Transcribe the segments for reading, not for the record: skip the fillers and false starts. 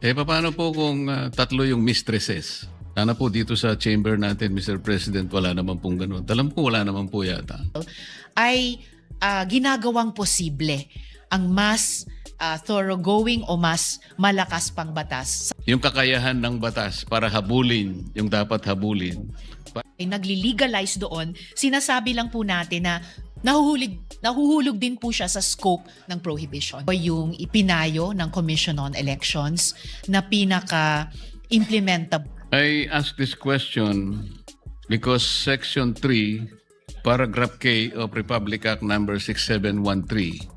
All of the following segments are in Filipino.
Paano po kung tatlo yung mistresses? Sana po dito sa chamber natin, Mr. President, wala naman pong ganun. Alam ko wala naman po yata. Ay ginagawang posible ang mas thoroughgoing o mas malakas pang batas. Yung kakayahan ng batas para habulin yung dapat habulin. Ay nagli-legalize doon, sinasabi lang po natin na nahuhulog din po siya sa scope ng prohibition. O yung ipinayo ng Commission on Elections na pinaka-implementable. I ask this question because Section 3, Paragraph K of Republic Act Number 6713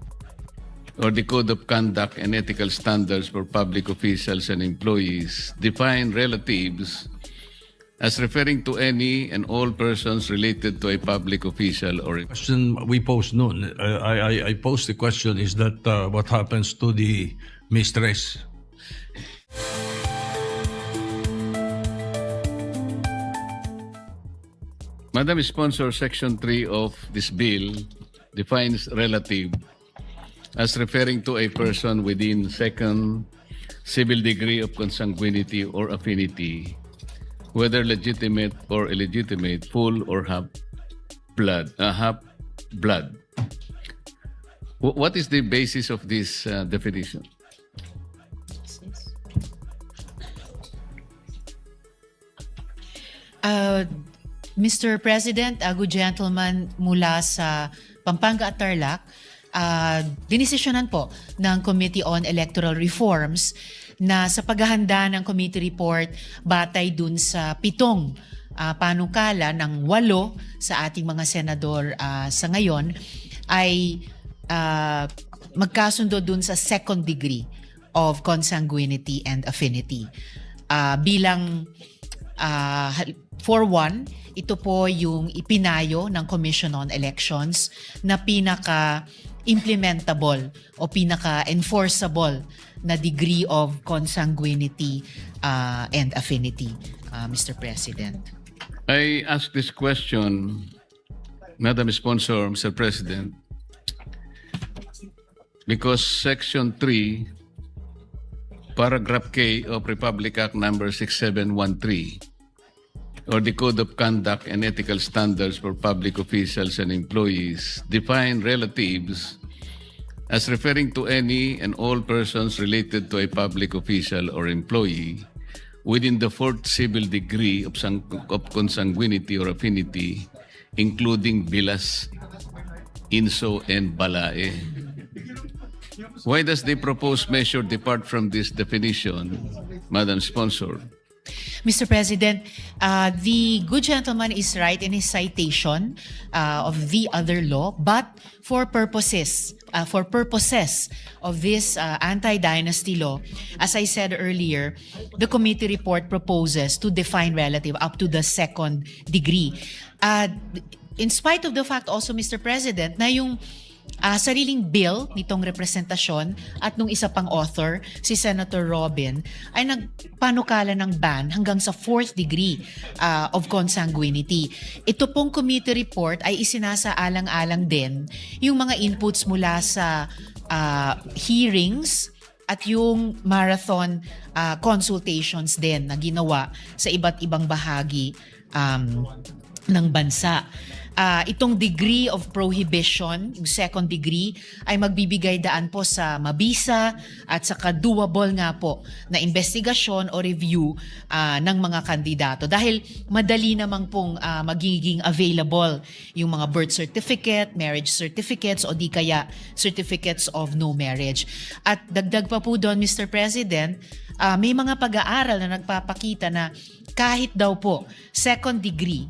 or the Code of Conduct and Ethical Standards for Public Officials and Employees define relatives as referring to any and all persons related to a public official or Question we posed noon. I posed the question, is that what happens to the mistress? Madam Sponsor, Section 3 of this bill defines relative as referring to a person within second civil degree of consanguinity or affinity, whether legitimate or illegitimate, full or half blood. What is the basis of this definition? Mr. President, good gentleman mula sa Pampanga at Tarlac, dinesisyonan po ng Committee on Electoral Reforms na sa paghahanda ng committee report batay dun sa 7 panukala ng 8 sa ating mga senador sa ngayon ay magkasundo dun sa second degree of consanguinity and affinity. For one, ito po yung ipinayo ng Commission on Elections na pinaka-implementable o pinaka-enforceable na degree of consanguinity and affinity, Mr. President. I ask this question, Madam Sponsor, Mr. President, because Section 3, Paragraph K of Republic Act Number 6713 or the Code of Conduct and Ethical Standards for Public Officials and Employees define relatives as referring to any and all persons related to a public official or employee within the 4th civil degree of consanguinity or affinity, including bilas, inso, and balae. Why does the proposed measure depart from this definition, Madam Sponsor? Mr. President, the good gentleman is right in his citation of the other law, but for purposes of this anti-dynasty law, as I said earlier, the committee report proposes to define relative up to the second degree. In spite of the fact also, Mr. President, na yung sariling bill nitong representasyon at nung isa pang author, si Senator Robin, ay nagpanukala ng ban hanggang sa 4th degree of consanguinity. Ito pong committee report ay isinasaalang-alang din yung mga inputs mula sa hearings at yung marathon consultations din na ginawa sa iba't ibang bahagi ng bansa. Itong degree of prohibition, yung second degree, ay magbibigay daan po sa mabisa at saka doable nga po na investigasyon o review ng mga kandidato. Dahil madali namang pong magiging available yung mga birth certificate, marriage certificates o di kaya certificates of no marriage. At dagdag pa po doon, Mr. President, may mga pag-aaral na nagpapakita na kahit daw po second degree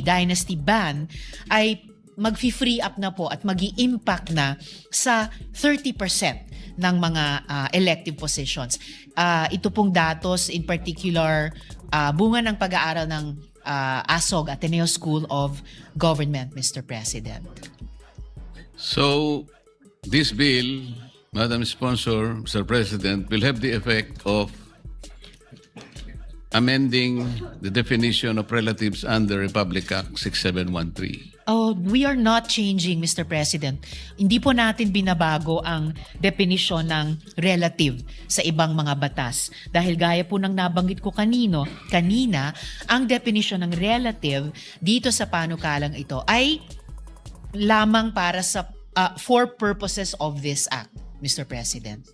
dynasty ban ay mag-free up na po at mag-i-impact na sa 30% ng mga elective positions. Ito pong datos, in particular, bunga ng pag-aaral ng ASOG, Ateneo School of Government, Mr. President. So, this bill, Madam Sponsor, Mr. President, will have the effect of amending the definition of relatives under Republic Act 6713. Oh, we are not changing, Mr. President. Hindi po natin binabago ang definisyon ng relative sa ibang mga batas. Dahil gaya po ng nabanggit ko kanina, ang definisyon ng relative dito sa panukalang ito ay lamang para sa for purposes of this act, Mr. President.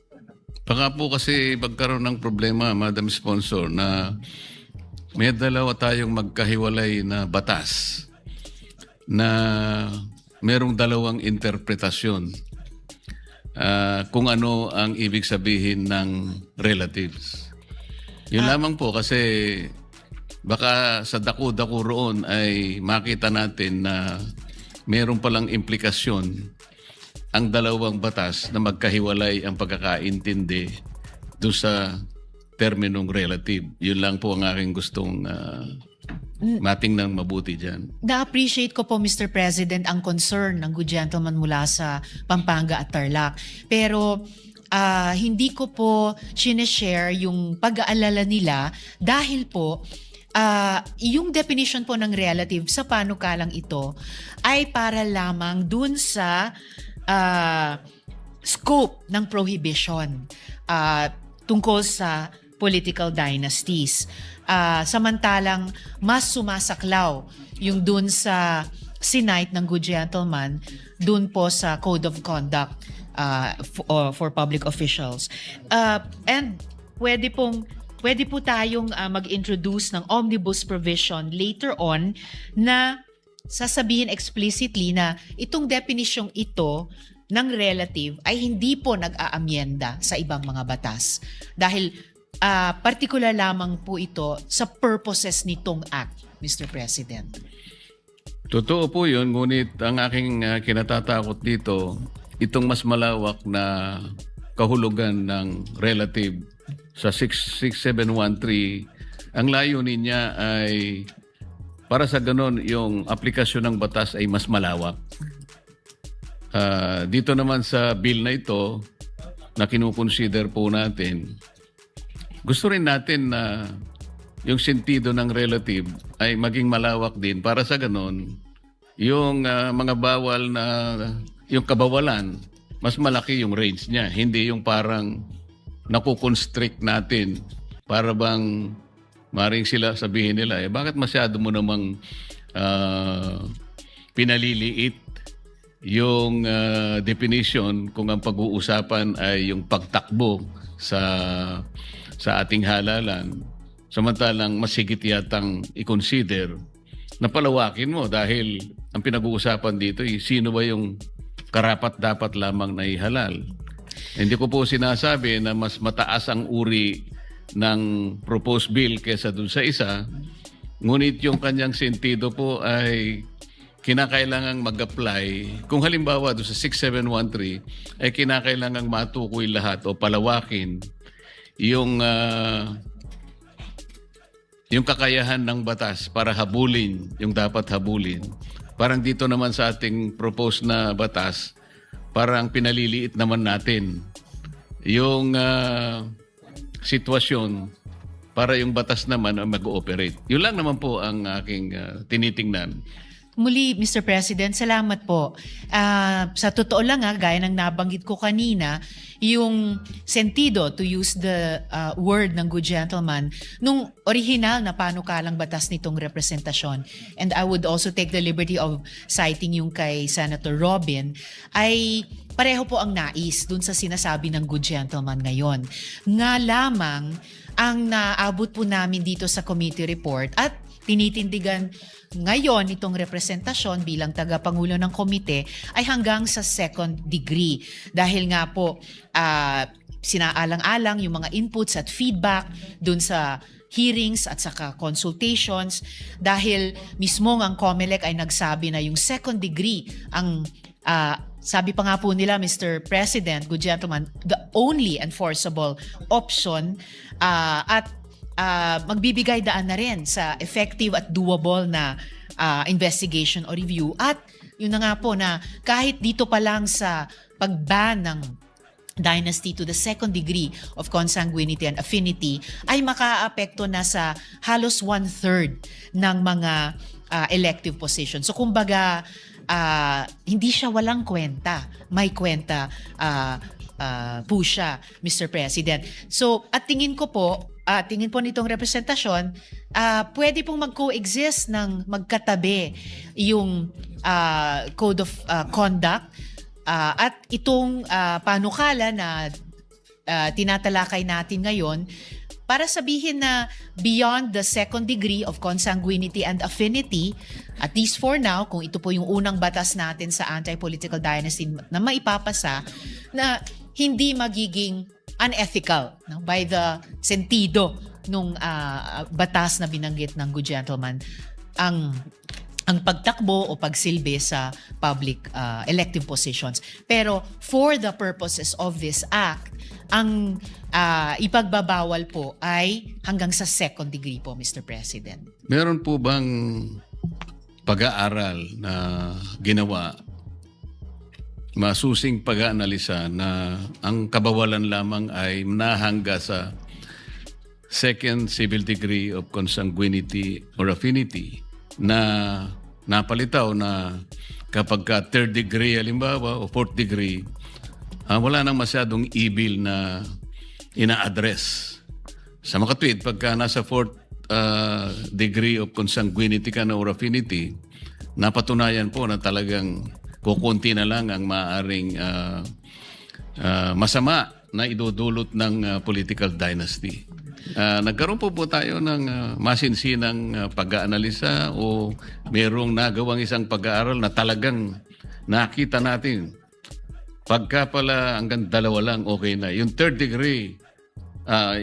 Baka po kasi magkaroon ng problema, Madam Sponsor, na may dalawa tayong magkahiwalay na batas na merong dalawang interpretasyon kung ano ang ibig sabihin ng relatives. Yun lamang po kasi baka sa dako-dako roon ay makita natin na meron palang implikasyon ang dalawang batas na magkahiwalay ang pagkakaintindi doon sa terminong relative. Yun lang po ang aking gustong matingnan mabuti dyan. Na-appreciate ko po, Mr. President, ang concern ng good gentleman mula sa Pampanga at Tarlac. Pero hindi ko po sineshare yung pag-aalala nila dahil po yung definition po ng relative sa panukalang ito ay para lamang dun sa scope ng prohibition tungkol sa political dynasties. Samantalang mas sumasaklaw yung dun sa sinight ng good gentleman dun po sa Code of Conduct for public officials. And pwede po tayong mag-introduce ng omnibus provision later on na sasabihin explicitly na itong definisyong ito ng relative ay hindi po nag-aamyenda sa ibang mga batas. Dahil particular lamang po ito sa purposes nitong act, Mr. President. Totoo po yun, ngunit ang aking kinatatakot dito, itong mas malawak na kahulugan ng relative sa 6713, ang layunin niya ay para sa ganon yung aplikasyon ng batas ay mas malawak. Dito naman sa bill na ito na kinukonsider po natin, gusto rin natin na yung sentido ng relative ay maging malawak din para sa ganon yung mga bawal na yung kabawalan, mas malaki yung range niya. Hindi yung parang nakukonstrict natin para bang maring sila sabihin nila, bakit masyado mo namang pinaliliit yung definition kung ang pag-uusapan ay yung pagtakbo sa ating halalan. Samantalang masigit yatang i-consider na palawakin mo dahil ang pinag-uusapan dito ay sino ba yung karapat-dapat lamang na ihalal. Hindi ko po sinasabi na mas mataas ang uri ng proposed bill kesa dun sa isa, ngunit yung kanyang sentido po ay kinakailangang mag-apply. Kung halimbawa doon sa 6713 ay kinakailangang matukoy lahat o palawakin yung kakayahan ng batas para habulin yung dapat habulin. Parang dito naman sa ating proposed na batas, parang pinaliliit naman natin yung sitwasyon para yung batas naman ang mag-ooperate. Yun lang naman po ang aking tinitingnan. Muli, Mr. President, salamat po. Sa totoo lang, gaya ng nabanggit ko kanina, yung sentido, to use the word ng good gentleman, nung original na panukalang batas nitong representasyon, and I would also take the liberty of citing yung kay Senator Robin, ay pareho po ang nais dun sa sinasabi ng good gentleman ngayon. Nga lamang ang naabot po namin dito sa committee report at tinitindigan ngayon itong representasyon bilang tagapangulo ng komite ay hanggang sa second degree. Dahil nga po sinaalang-alang yung mga inputs at feedback dun sa hearings at saka consultations dahil mismo ang COMELEC ay nagsabi na yung second degree ang sabi pa nga po nila, Mr. President, good gentleman, the only enforceable option at magbibigay daan na rin sa effective at doable na investigation or review. At yun na nga po na kahit dito pa lang sa pag-ban ng dynasty to the second degree of consanguinity and affinity ay makaapekto na sa halos 1/3 ng mga elective positions. So kumbaga, hindi siya walang kwenta. May kwenta po siya, Mr. President. So at tingin po nitong representasyon, pwede pong mag-coexist ng magkatabi yung Code of Conduct at itong panukala na tinatalakay natin ngayon para sabihin na beyond the second degree of consanguinity and affinity, at least for now, kung ito po yung unang batas natin sa anti-political dynasty na maipapasa, na hindi magiging unethical, no, by the sentido nung batas na binanggit ng good gentleman, ang pagtakbo o pagsilbi sa public elective positions. Pero for the purposes of this act, ang ipagbabawal po ay hanggang sa second degree po, Mr. President. Meron po bang pag-aaral na ginawa, masusing pag-aanalisa na ang kabawalan lamang ay nahangga sa second civil degree of consanguinity or affinity, na napalitaw na kapag ka third degree halimbawa o fourth degree, wala nang masyadong evil na ina-address. Sa makatwid, pagka nasa fourth degree of consanguinity ka na or affinity, napatunayan po na talagang kukunti na lang ang maaaring masama na idudulot ng political dynasty. Nagkaroon po tayo ng masinsinang pag-aanalisa o merong nagawang isang pag-aaral na talagang nakita natin pagka pala hanggang 2 lang okay na. Yung third degree,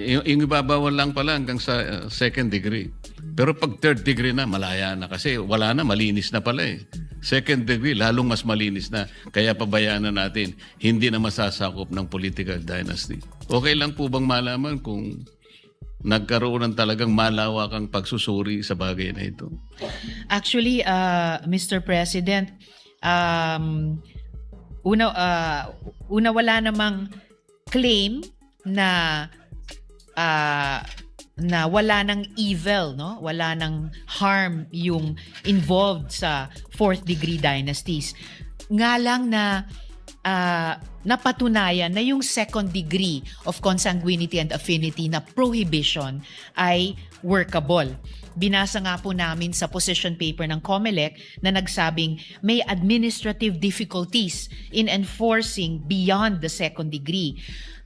yung ibabawal lang pala hanggang sa second degree. Pero pag third degree na, malaya na kasi wala na, malinis na pala eh. Second degree, lalong mas malinis na. Kaya pabayaan na natin, hindi na masasakop ng political dynasty. Okay lang po bang malaman kung nagkaroon ng talagang malawakang pagsusuri sa bagay na ito? Actually, Mr. President, una wala namang claim na wala ng evil, no? Wala ng harm yung involved sa fourth degree dynasties. Nga lang na napatunayan na yung second degree of consanguinity and affinity na prohibition ay workable. Binasa nga po namin sa position paper ng COMELEC na nagsabing may administrative difficulties in enforcing beyond the second degree.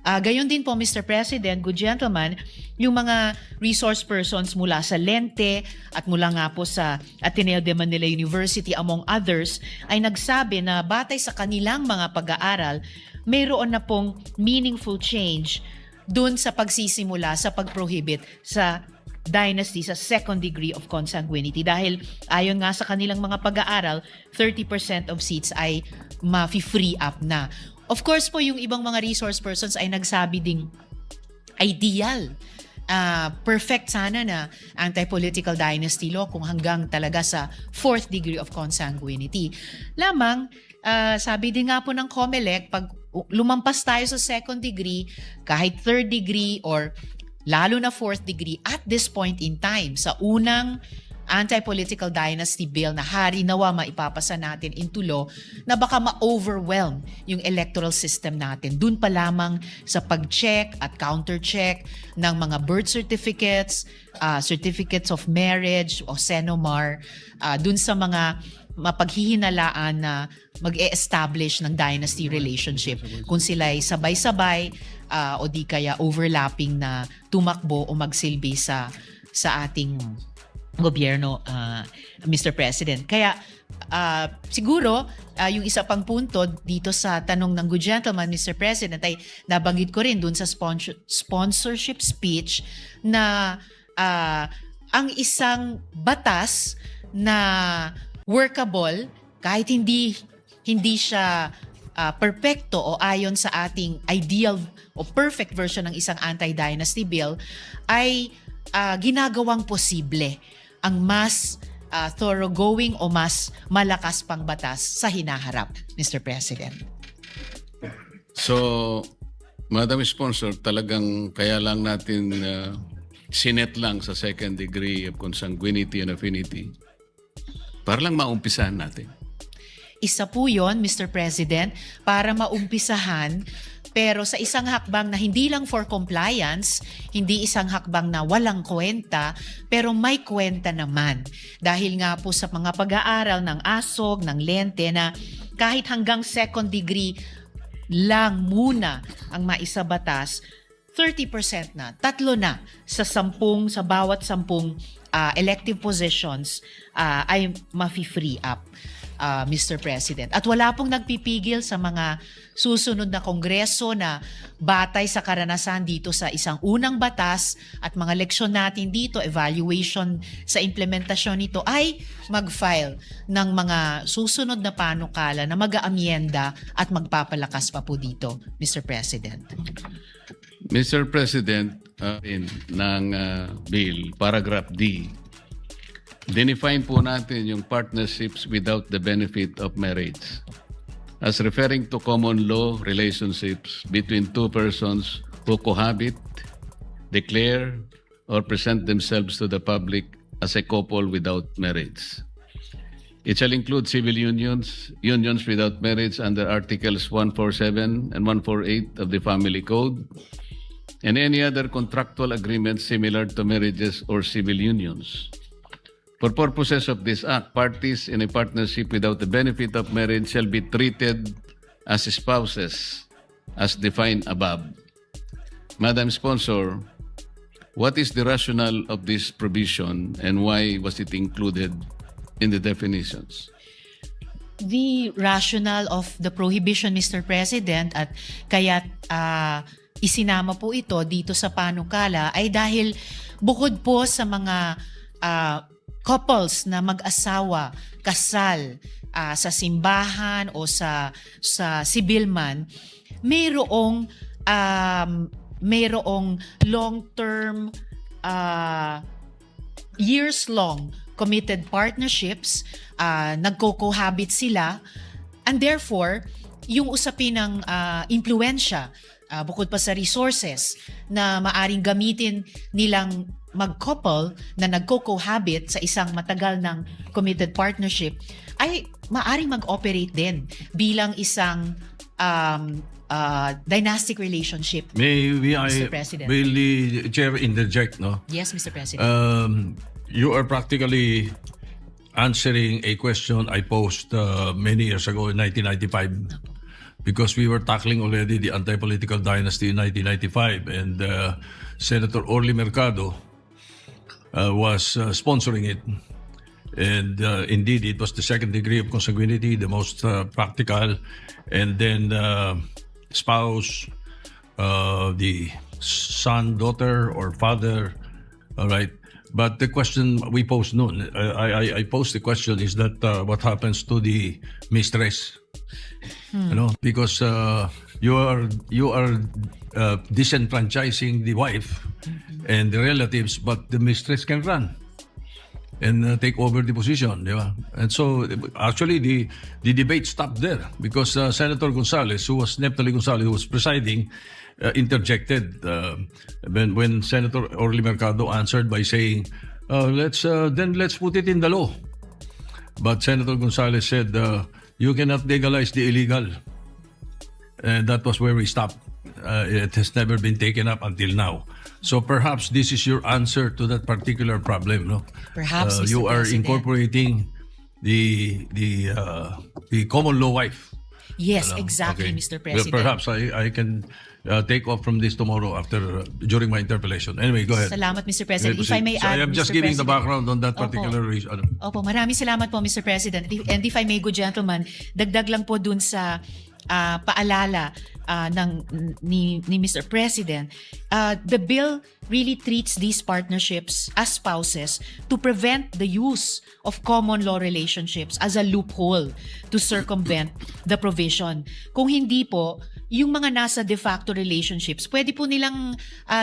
Gayon din po, Mr. President, good gentleman, yung mga resource persons mula sa Lente at mula nga po sa Ateneo de Manila University, among others, ay nagsabi na batay sa kanilang mga pag-aaral, mayroon na pong meaningful change dun sa pagsisimula sa pag-prohibit sa dynasty sa second degree of consanguinity. Dahil ayon nga sa kanilang mga pag-aaral, 30% of seats ay ma-free up na. Of course po, yung ibang mga resource persons ay nagsabi ding ideal, perfect sana na anti-political dynasty law kung hanggang talaga sa fourth degree of consanguinity. Lamang, sabi din nga po ng COMELEC, pag lumampas tayo sa second degree, kahit third degree or lalo na fourth degree, at this point in time, sa unang anti-political dynasty bill na hari nawa maipapasa natin into law, na baka ma-overwhelm yung electoral system natin. Dun pa lamang sa pag-check at counter-check ng mga birth certificates, certificates of marriage o CENOMAR, dun sa mga mapaghihinalaan na mag-e-establish ng dynasty relationship. Kung sila'y sabay-sabay o di kaya overlapping na tumakbo o magsilbi sa ating gobyerno, Mr. President. Kaya siguro yung isa pang punto dito sa tanong ng good gentleman, Mr. President, ay nabanggit ko rin dun sa sponsorship speech na ang isang batas na workable kahit hindi siya perpekto o ayon sa ating ideal o perfect version ng isang anti-dynasty bill ay ginagawang posible ang mas thoroughgoing o mas malakas pang batas sa hinaharap, Mr. President. So, Madam Sponsor, talagang kaya lang natin sinet lang sa second degree of consanguinity and affinity para lang maumpisahan natin. Isa po yon, Mr. President, para maumpisahan, pero sa isang hakbang na hindi lang for compliance, hindi isang hakbang na walang kwenta, pero may kwenta naman. Dahil nga po sa mga pag-aaral ng ASOG, ng Lente, na kahit hanggang second degree lang muna ang maisabatas, 30% na, 3 na sa bawat 10 elective positions ay mafi-free up, Mr. President. At wala pong nagpipigil sa mga susunod na kongreso na batay sa karanasan dito sa isang unang batas at mga leksyon natin dito, evaluation sa implementasyon nito, ay mag-file ng mga susunod na panukala na mag-aamyenda at magpapalakas pa po dito, Mr. President. Mr. President, ng bill, paragraph D, dinefine po natin yung partnerships without the benefit of marriage as referring to common law relationships between two persons who cohabit, declare, or present themselves to the public as a couple without marriage. It shall include civil unions, unions without marriage under Articles 147 and 148 of the Family Code, and any other contractual agreements similar to marriages or civil unions. For purposes of this act, parties in a partnership without the benefit of marriage shall be treated as spouses as defined above. Madam Sponsor, what is the rationale of this provision and why was it included in the definitions? The rationale of the prohibition, Mr. President, at kaya isinama po ito dito sa panukala ay dahil bukod po sa mga couples na mag-asawa, kasal sa simbahan o sa civil man, mayroong long-term, years-long committed partnerships, nagko-cohabit sila, and therefore, yung usapin ng impluensya, bukod pa sa resources na maaring gamitin nilang mag-couple na nagko-cohabit sa isang matagal ng committed partnership, ay maaring mag-operate din bilang isang dynastic relationship. May Mr. President. will the chair interject, no? Yes, Mr. President. You are practically answering a question I posed many years ago in 1995 because we were tackling already the anti-political dynasty in 1995 and Senator Orly Mercado was sponsoring it. And indeed, it was the second degree of consanguinity, the most practical. And then spouse, the son, daughter, or father, all right? But the question we posed noon, I posed the question is that what happens to the mistress? You know, because you are disenfranchising the wife and the relatives, but the mistress can run and take over the position, di ba? And so actually the debate stopped there because Senator Gonzales, Neptali Gonzales, who was presiding, interjected when Senator Orly Mercado answered by saying, let's put it in the law. But Senator Gonzales said, you cannot legalize the illegal. And that was where we stopped. It has never been taken up until now. So perhaps this is your answer to that particular problem, no? Perhaps, Mr. you are President. incorporating the common law wife. Yes, Ano? exactly, Okay. Mr. Well, President. perhaps I can take off from this tomorrow during my interpellation. Anyway, go ahead. Salamat, Mr. President. If I may So add, I am just Mr. giving the President. background on that Opo. particular reason. Opo, maraming salamat po, Mr. President. And if I may, good gentleman, dagdag lang po dun sa paalala ni Mr. President. The bill really treats these partnerships as spouses to prevent the use of common law relationships as a loophole to circumvent the provision. Kung hindi po, yung mga nasa de facto relationships, pwede po nilang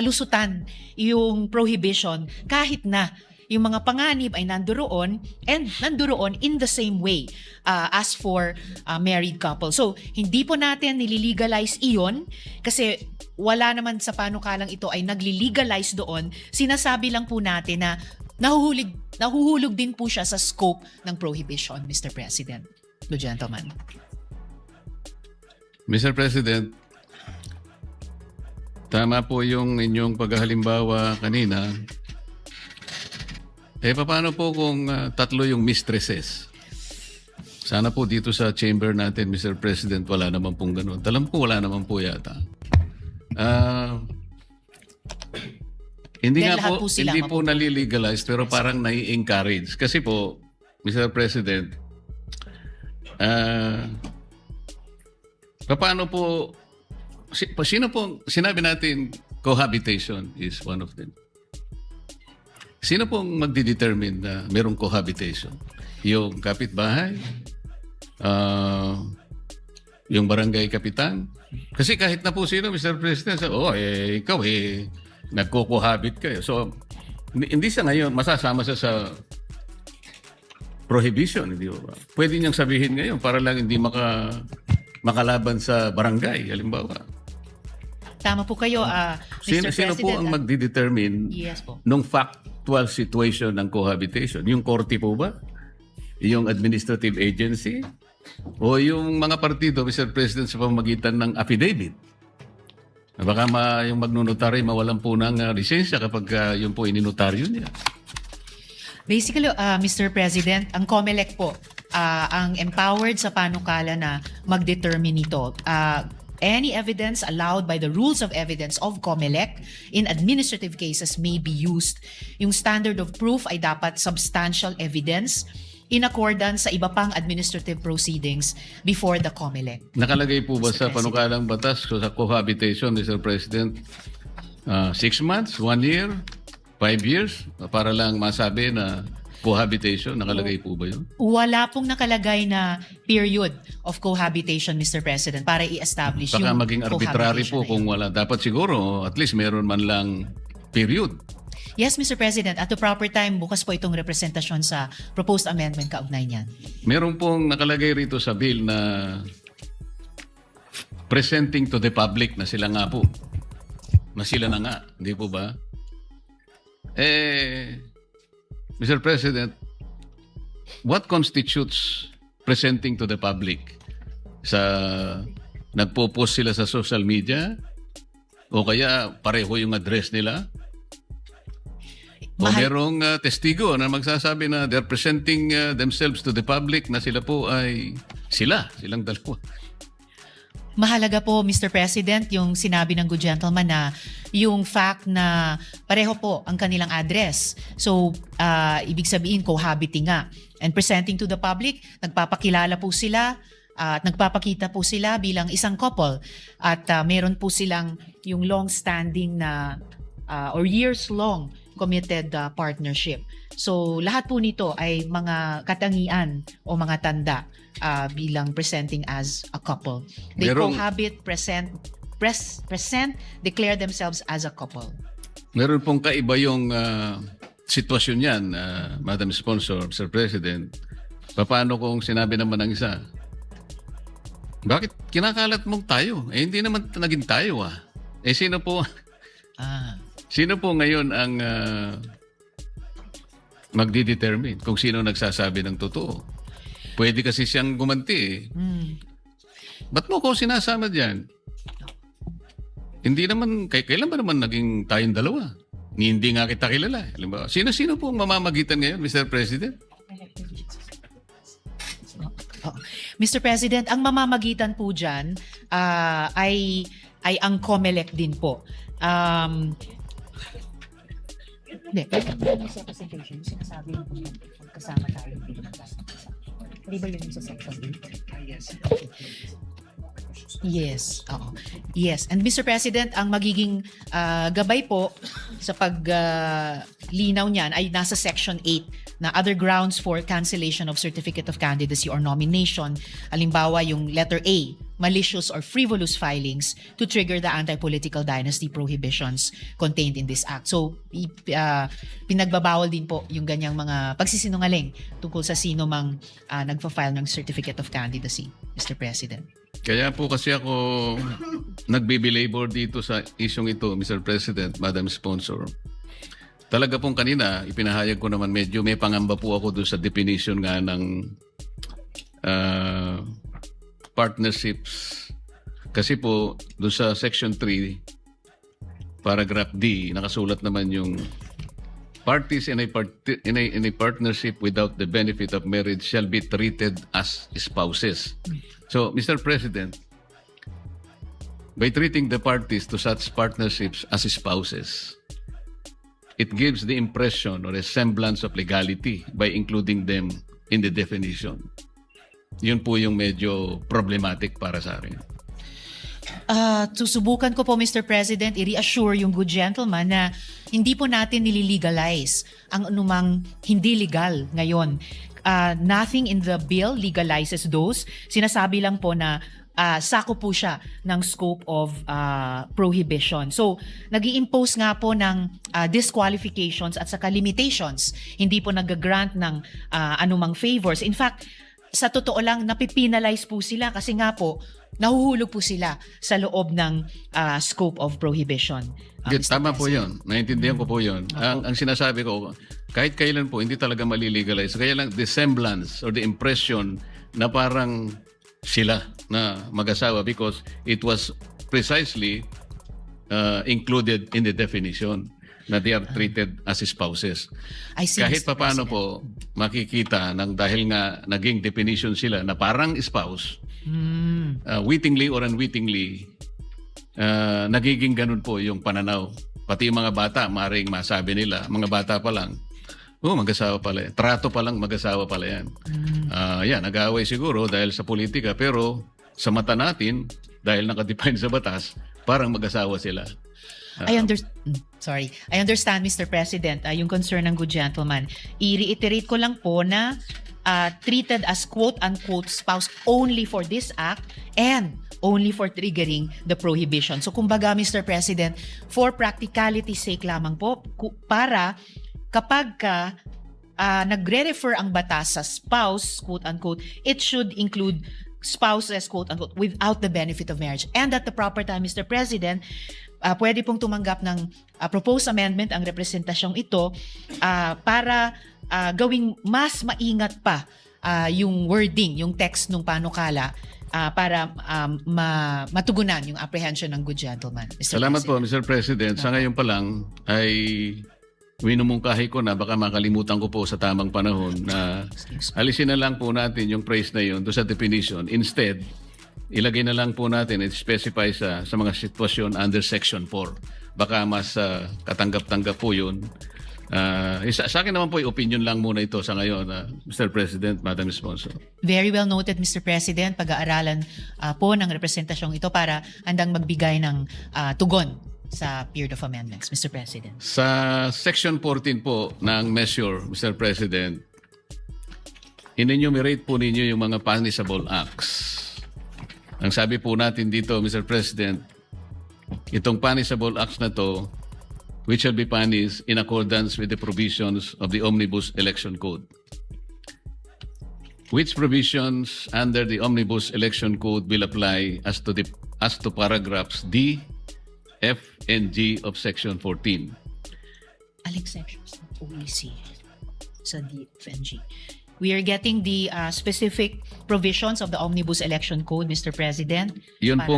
lusutan yung prohibition kahit na yung mga panganib ay nandoon and nandoon in the same way as for married couple. So, hindi po natin nililegalize iyon kasi wala naman sa panukalang ito ay nagli-legalize doon. Sinasabi lang po natin na nahuhulog din po siya sa scope ng prohibition, Mr. President. The gentleman. Mr. President, tama po yung inyong paghahalimbawa kanina. Paano po kung tatlo yung mistresses? Sana po dito sa chamber natin, Mr. President, wala naman pong ganun. Alam ko wala naman po yata. Hindi Then nga lahat po, po sila hindi po nalilegalize pero parang nai-encourage. Kasi po, Mr. President, paano po, sino po, sinabi natin cohabitation is one of them. Sino pong magdidetermine na merong cohabitation? Yung kapitbahay? Yung barangay kapitan? Kasi kahit na po sino, Mr. President, ikaw nagko-cohabit kayo. So, hindi sa ngayon, masasama siya sa prohibition, hindi ba? Pwede niyang sabihin ngayon para lang hindi makalaban sa barangay, halimbawa. Tama po kayo, Mr. Sino President. po ang magdidetermine Yes po. nung factual situation ng cohabitation? Yung korte po ba? Yung administrative agency? O yung mga partido, Mr. President, sa pamamagitan ng affidavit? Baka yung magnunotary mawalan po ng lisensya kapag yun po ininotaryo niya. Basically, Mr. President, ang COMELEC po ang empowered sa panukala na mag-determine nito. Any evidence allowed by the rules of evidence of COMELEC in administrative cases may be used. Yung standard of proof ay dapat substantial evidence in accordance sa iba pang administrative proceedings before the COMELEC. Nakalagay po ba Mr. sa panukalang batas sa cohabitation, Mr. President, 6 months, 1 year, 5 years, para lang masabi na cohabitation, nakalagay po ba yun? Wala pong nakalagay na period of cohabitation, Mr. President, para i-establish Baka yung maging arbitrary cohabitation po na kung yun. wala. Dapat siguro, at least meron man lang period. Yes, Mr. President. At the proper time, bukas po itong representasyon sa proposed amendment kaugnay niyan. Meron pong nakalagay rito sa bill na presenting to the public na sila nga po. Na sila na nga, hindi po ba? Mr. President, what constitutes presenting to the public? Nagpo-post sila sa social media? O kaya pareho yung address nila? O merong testigo na magsasabi na they're presenting themselves to the public na sila po ay silang dalawa. Mahalaga po, Mr. President, yung sinabi ng good gentleman na yung fact na pareho po ang kanilang address. So, ibig sabihin, cohabiting nga. And presenting to the public, nagpapakilala po sila at nagpapakita po sila bilang isang couple. At meron po silang yung long-standing na or years-long committed partnership. So lahat po nito ay mga katangian o mga tanda bilang presenting as a couple. They cohabit, present, declare themselves as a couple. Meron pong kaiba yung sitwasyon yan, Madam Sponsor, Sir President. Paano kung sinabi naman ng isa, bakit kinakalat mong tayo? Hindi naman naging tayo sino po? Sino po ngayon ang magdi-determine kung sino nagsasabi ng totoo? Pwede kasi siyang gumanti Ba't mo ko sinasama dyan? Hindi naman, kailan ba naman naging tayong dalawa? Hindi nga kita kilala. Halimbawa, sino-sino po ang mamamagitan ngayon, Mr. President? Mr. President, ang mamamagitan po dyan ay ang COMELEC din po. Hindi. Sa presentation, sinasabi mo kung magkasama tayo, hindi naman tayo magkasama. Di ba yun yung sa section 8? Yes. Yes. Oo. Yes. And Mr. President, ang magiging gabay po sa linaw niyan ay nasa Section 8 na other grounds for cancellation of certificate of candidacy or nomination. Halimbawa, yung letter A, malicious or frivolous filings to trigger the anti-political dynasty prohibitions contained in this act. So, pinagbabawal din po yung ganyang mga pagsisinungaling tungkol sa sino mang nagpa-file ng certificate of candidacy, Mr. President. Kaya po kasi ako nagbibilabor dito sa isyong ito, Mr. President, Madam Sponsor. Talaga pong kanina, ipinahayag ko naman medyo may pangamba po ako doon sa definition nga ng partnerships. Kasi po, doon sa Section 3, paragraph D, nakasulat naman yung parties in a partnership without the benefit of marriage shall be treated as spouses. So, Mr. President, by treating the parties to such partnerships as spouses, it gives the impression or a semblance of legality by including them in the definition. Yun po yung medyo problematic para sa akin. Susubukan ko po, Mr. President, i-reassure yung good gentleman na hindi po natin nililegalize ang anumang hindi legal ngayon. Nothing in the bill legalizes those. Sinasabi lang po na sako po siya ng scope of prohibition. So, nag-i-impose nga po ng disqualifications at saka limitations. Hindi po nag-grant ng anumang favors. In fact, sa totoo lang, napipinalize po sila kasi nga po, nahuhulog po sila sa loob ng scope of prohibition. Tama po yun. Naintindihan ko po yun. Ang sinasabi ko, kahit kailan po, hindi talaga malilegalize. Kaya lang, the semblance or the impression na parang sila na mag-asawa because it was precisely included in the definition na they are treated as spouses. I see, Kahit Mr. paano President. po makikita ng dahil nga naging definition sila na parang spouse, wittingly or unwittingly, nagiging ganun po yung pananaw. Pati yung mga bata, maaaring masabi nila, mga bata pa lang, mag-asawa pala yan. Trato pa lang, mag-asawa pala yan. Yan, nag-aaway siguro dahil sa politika, pero sa mata natin, dahil nakadefine sa batas, parang mag-asawa sila. I understand, Mr. President, yung concern ng good gentleman. I-reiterate ko lang po na treated as quote-unquote spouse only for this act and only for triggering the prohibition. So kumbaga, Mr. President, for practicality's sake lamang po, para kapag nagre-refer ang batas sa spouse, quote-unquote, it should include spouses, quote-unquote, without the benefit of marriage. And at the proper time, Mr. President, pwede pong tumanggap ng proposed amendment ang representasyong ito para gawing mas maingat pa yung wording, yung text ng panukala para matugunan yung apprehension ng good gentleman. Mr. Salamat President. po, Mr. President. Sa ngayon pa lang ay minumungkahi ko na baka makalimutan ko po sa tamang panahon na alisin na lang po natin yung phrase na yun doon sa definition. Instead, ilagay na lang po natin at specify sa mga sitwasyon under Section 4. Baka mas katanggap-tanggap po yun. Sa akin naman po, opinion lang muna ito sa ngayon, Mr. President, Madam Sponsor. Very well noted, Mr. President. Pag-aaralan po ng representasyong ito para handang magbigay ng tugon sa period of amendments, Mr. President. Sa Section 14 po ng measure, Mr. President, in-enumerate po ninyo yung mga punishable acts. Ang sabi po natin dito, Mr. President, itong punishable acts na to, which shall be punished in accordance with the provisions of the Omnibus Election Code. Which provisions under the Omnibus Election Code will apply as to paragraphs D, F, and G of Section 14. Aling sections ng OEC sa D, F, and G. We are getting the specific provisions of the Omnibus Election Code, Mr. President. Yun para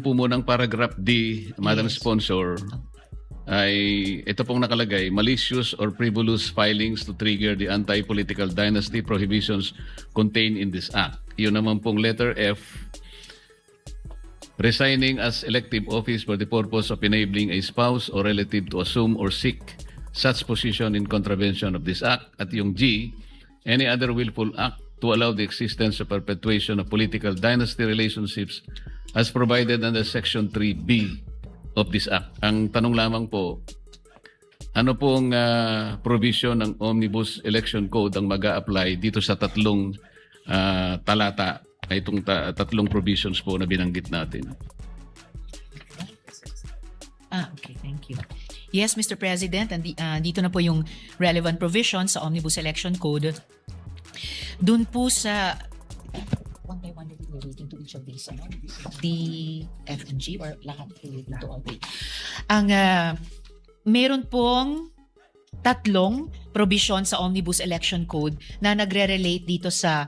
po munang paragraph D, Madam Yes. Sponsor, ay ito pong nakalagay, malicious or frivolous filings to trigger the anti-political dynasty prohibitions contained in this act. Yun naman pong letter F, resigning as elective office for the purpose of enabling a spouse or relative to assume or seek such position in contravention of this act. At yung G, any other willful act to allow the existence or perpetuation of political dynasty relationships as provided under Section 3B of this act. Ang tanong lamang po, ano pong provision ng Omnibus Election Code ang mag-a-apply dito sa tatlong talata, itong tatlong provisions po na binanggit natin? Okay, thank you. Yes, Mr. President, and dito na po yung relevant provisions sa Omnibus Election Code. Doon po sa one by one relating to each of these, D, F, and G, or lahat relating to all three. Ang meron pong tatlong provision sa Omnibus Election Code na nagre-relate dito sa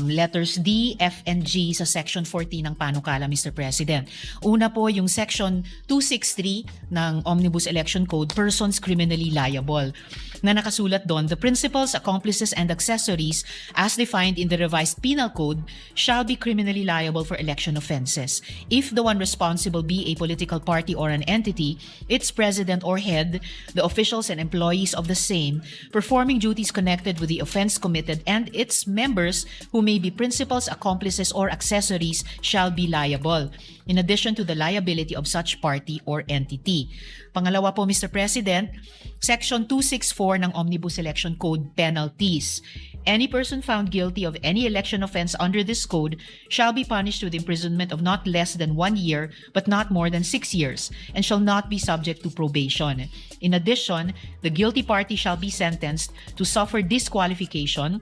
letters D, F, and G sa Section 14 ng Panukala, Mr. President. Una po yung Section 263 ng Omnibus Election Code, Persons Criminally Liable, na nakasulat doon, the principals, accomplices, and accessories as defined in the revised penal code shall be criminally liable for election offenses if the one responsible be a political party or an entity, its president or head, the officials and employees of the same, performing duties connected with the offense committed, and its members who may be principals, accomplices, or accessories shall be liable, in addition to the liability of such party or entity. Pangalawa po, Mr. President, Section 264 ng Omnibus Election Code, penalties. Any person found guilty of any election offense under this code shall be punished with imprisonment of not less than 1 year but not more than 6 years, and shall not be subject to probation. In addition, the guilty party shall be sentenced to suffer disqualification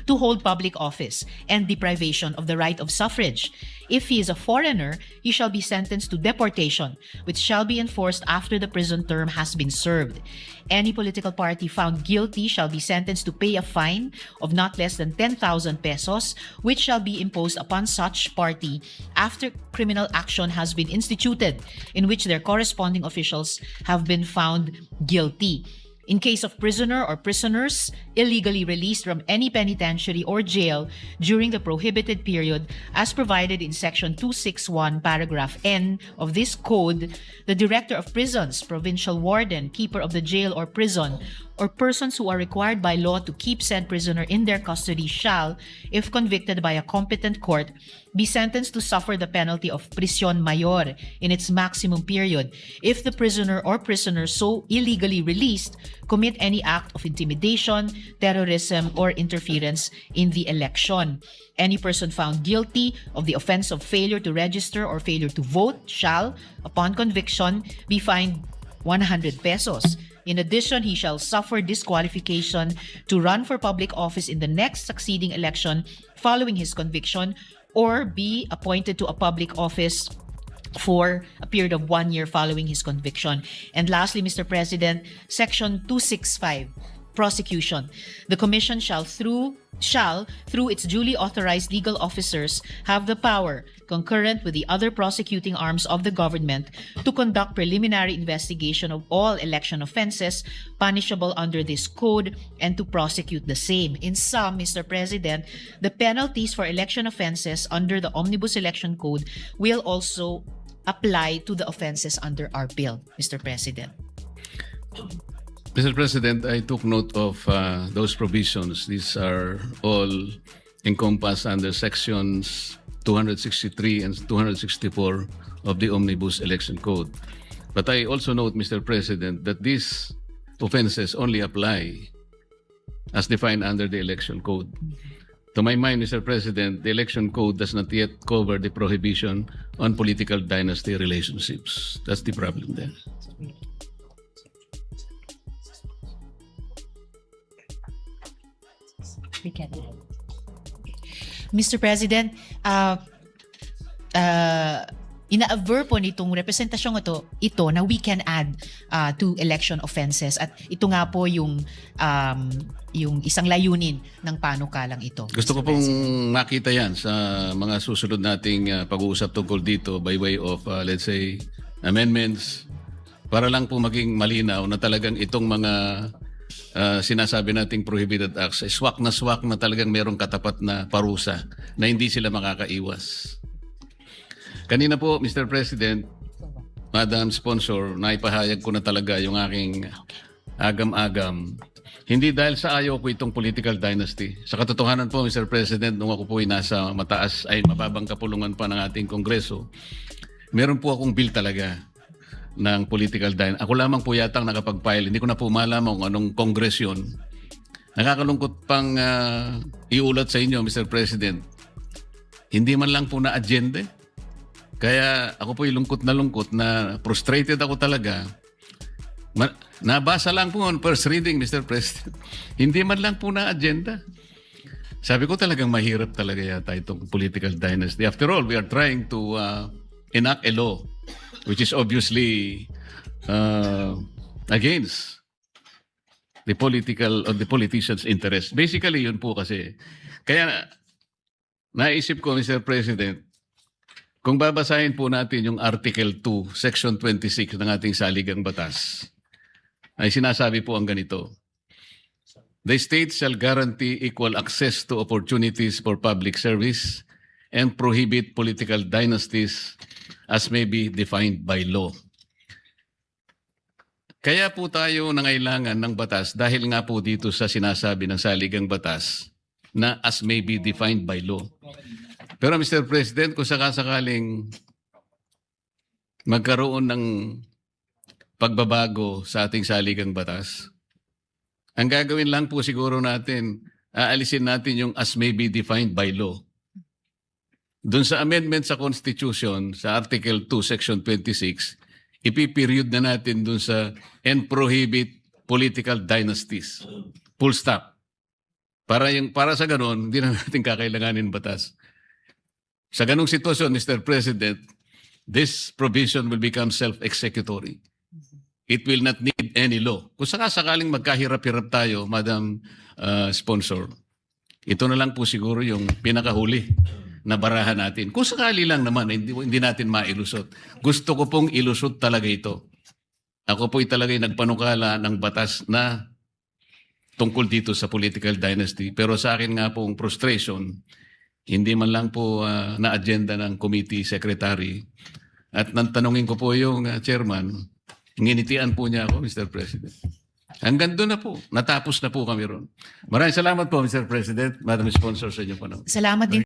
to hold public office and deprivation of the right of suffrage. If he is a foreigner, he shall be sentenced to deportation, which shall be enforced after the prison term has been served. Any political party found guilty shall be sentenced to pay a fine of not less than 10,000 pesos, which shall be imposed upon such party after criminal action has been instituted, in which their corresponding officials have been found guilty. In case of prisoner or prisoners illegally released from any penitentiary or jail during the prohibited period as provided in Section 261, Paragraph N of this code, the Director of Prisons, Provincial Warden, Keeper of the Jail or Prison, or persons who are required by law to keep said prisoner in their custody shall, if convicted by a competent court, be sentenced to suffer the penalty of prisión mayor in its maximum period if the prisoner or prisoners so illegally released commit any act of intimidation, terrorism, or interference in the election. Any person found guilty of the offense of failure to register or failure to vote shall, upon conviction, be fined 100 pesos. In addition, he shall suffer disqualification to run for public office in the next succeeding election following his conviction, or be appointed to a public office for a period of 1 year following his conviction. And lastly, Mr. President, Section 265, prosecution. The Commission shall, through its duly authorized legal officers, have the power, concurrent with the other prosecuting arms of the government, to conduct preliminary investigation of all election offenses punishable under this code and to prosecute the same. In sum, Mr. President, the penalties for election offenses under the Omnibus Election Code will also apply to the offenses under our bill, Mr. President. Mr. President, I took note of those provisions. These are all encompassed under sections 263 and 264 of the Omnibus Election Code. But I also note, Mr. President, that these offenses only apply as defined under the Election Code. To my mind, Mr. President, the Election Code does not yet cover the prohibition on political dynasty relationships. That's the problem there. Mr. President, ina-aver po nitong representasyong ito na we can add to election offenses, at ito nga po yung isang layunin ng panukalang ito. Gusto ko pong makita yan sa mga susunod nating pag-uusap tungkol dito by way of, let's say, amendments, para lang po maging malinaw na talagang itong mga sinasabi nating prohibited acts, swak na talagang merong katapat na parusa na hindi sila makakaiwas. Kanina po, Mr. President, Madam Sponsor, naipahayag ko na talaga yung aking agam-agam. Hindi dahil sa ayaw ko itong political dynasty. Sa katotohanan po, Mr. President, nung ako po ay nasa mababang kapulungan pa ng ating Kongreso, meron po akong bill talaga ng political dynasty. Ako lamang po yata ang nakapag-file. Hindi ko na po malaman kung anong Congress yun. Nakakalungkot pang iulat sa inyo, Mr. President. Hindi man lang po na agenda. Kaya ako po lungkot na frustrated ako talaga. Nabasa lang po on first reading, Mr. President. Hindi man lang po na agenda. Sabi ko talagang mahirap talaga yata itong political dynasty. After all, we are trying to enact a law which is obviously against the political or the politician's interest. Basically, yun po kasi. Kaya naisip ko, Mr. President, kung babasahin po natin yung Article 2, Section 26 ng ating saligang batas, ay sinasabi po ang ganito. The state shall guarantee equal access to opportunities for public service and prohibit political dynasties as may be defined by law. Kaya po tayo nangailangan ng batas dahil nga po dito sa sinasabi ng saligang batas na as may be defined by law. Pero Mr. President, kung sakasakaling magkaroon ng pagbabago sa ating saligang batas, ang gagawin lang po siguro natin, aalisin natin yung as may be defined by law. Doon sa amendment sa Constitution, sa Article 2, Section 26, ipiperiod na natin doon sa and prohibit political dynasties. Full stop. Para sa ganon, hindi na natin kakailanganin batas. Sa ganong sitwasyon, Mr. President, this provision will become self-executory. It will not need any law. Kung sakasakaling magkahirap-hirap tayo, Madam Sponsor, ito na lang po siguro yung pinakahuli na barahan natin. Kung sakali lang naman, hindi natin mailusot. Gusto ko pong ilusot talaga ito. Ako po'y talaga'y nagpanukala ng batas na tungkol dito sa political dynasty. Pero sa akin nga pong frustration, hindi man lang po na-agenda ng committee secretary. At nantanungin ko po yung chairman, nginitian po niya ako, Mr. President. Hanggang doon na po. Natapos na po kami ron. Maraming salamat po, Mr. President. Madam Sponsor, sa inyo po. Salamat din